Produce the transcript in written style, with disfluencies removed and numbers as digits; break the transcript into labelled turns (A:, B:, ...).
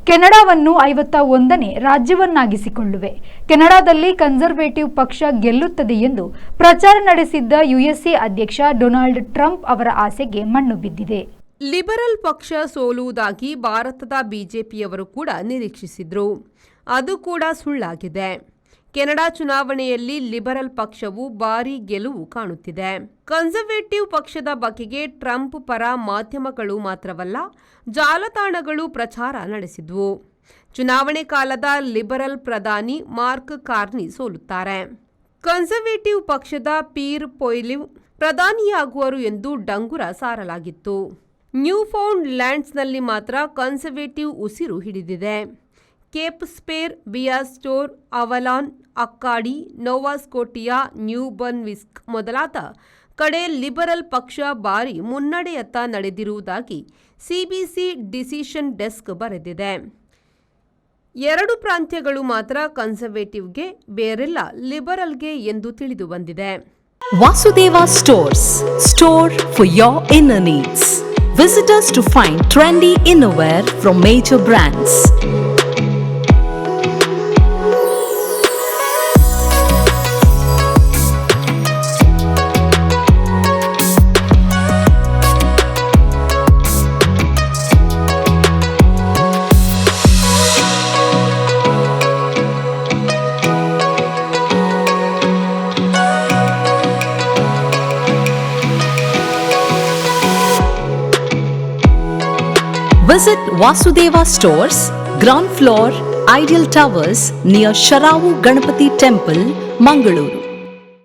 A: ಕೆನಡಾವನ್ನು 51ನೇ ರಾಜ್ಯವನ್ನಾಗಿಸಿಕೊಳ್ಳುವೆ. ಕೆನಡಾದಲ್ಲಿ conservative ಪಕ್ಷ ಗೆಲ್ಲುತ್ತದೆ ಎಂದು ಪ್ರಚಾರ ನಡೆಸಿದ್ದ ಯುಎಸ್ಎ ಅಧ್ಯಕ್ಷ ಡೊನಾಲ್ಡ್ ಟ್ರಂಪ್ ಅವರ ಆಸೆಗೆ ಮಣ್ಣು ಬಿದ್ದಿದೆ.
B: ಲಿಬರಲ್ ಪಕ್ಷ ಸೋಲುವುದಾಗಿ ಭಾರತದ ಬಿಜೆಪಿಯವರು ಕೂಡ ನಿರೀಕ್ಷಿಸಿದ್ರು. ಅದು ಕೂಡ ಸುಳ್ಳಾಗಿದೆ. ಕೆನಡಾ ಚುನಾವಣೆಯಲ್ಲಿ ಲಿಬರಲ್ ಪಕ್ಷವು ಭಾರೀ ಗೆಲುವು ಕಾಣುತ್ತಿದೆ. ಕನ್ಸರ್ವೇಟಿವ್ ಪಕ್ಷದ ಬಗೆಗೆ ಟ್ರಂಪ್ ಪರ ಮಾಧ್ಯಮಗಳು ಮಾತ್ರವಲ್ಲ, ಜಾಲತಾಣಗಳು ಪ್ರಚಾರ ನಡೆಸಿದ್ವು. ಚುನಾವಣೆ ಕಾಲದ ಲಿಬರಲ್ ಪ್ರಧಾನಿ ಮಾರ್ಕ್ ಕಾರ್ನಿ ಸೋಲುತ್ತಾರೆ. ಕನ್ಸರ್ವೇಟಿವ್ ಪಕ್ಷದ ಪೀರ್ ಪೊಯ್ಲಿವ್ ಪ್ರಧಾನಿಯಾಗುವರು ಎಂದು ಡಂಗುರ ಸಾರಲಾಗಿತ್ತು. ನ್ಯೂಫೌಂಡ್ ಲ್ಯಾಂಡ್ಸ್ನಲ್ಲಿ ಮಾತ್ರ ಕನ್ಸರ್ವೇಟಿವ್ ಉಸಿರು ಹಿಡಿದಿದೆ. ಕೇಪ್ ಸ್ಪೇರ್, ಬಿಯಾಸ್ಟೋರ್, ಅವಲಾನ್, ಅಕ್ಕಾಡಿ, ನೋವಾಸ್ಕೋಟಿಯಾ, ನ್ಯೂ ಬರ್ನ್ವಿಸ್ಕ್ ಮೊದಲಾದ ಕಡೆ ಲಿಬರಲ್ ಪಕ್ಷ ಭಾರಿ ಮುನ್ನಡೆಯತ್ತ ನಡೆದಿರುವುದಾಗಿ ಸಿಬಿಸಿ ಡಿಸಿಷನ್ ಡೆಸ್ಕ್ ಬರೆದಿದೆ. 2 ಪ್ರಾಂತ್ಯಗಳು ಮಾತ್ರ ಕನ್ಸರ್ವೇಟಿವ್ಗೆ, ಬೇರೆಲ್ಲ ಲಿಬರಲ್ಗೆ ಎಂದು ತಿಳಿದು ಬಂದಿದೆ.
C: Vasudeva stores, store for your inner needs. Visit us to find trendy innerwear from major brands. Visit Vasudeva Stores, ground floor, Ideal Towers near Sharavu Ganapati Temple, Mangaluru.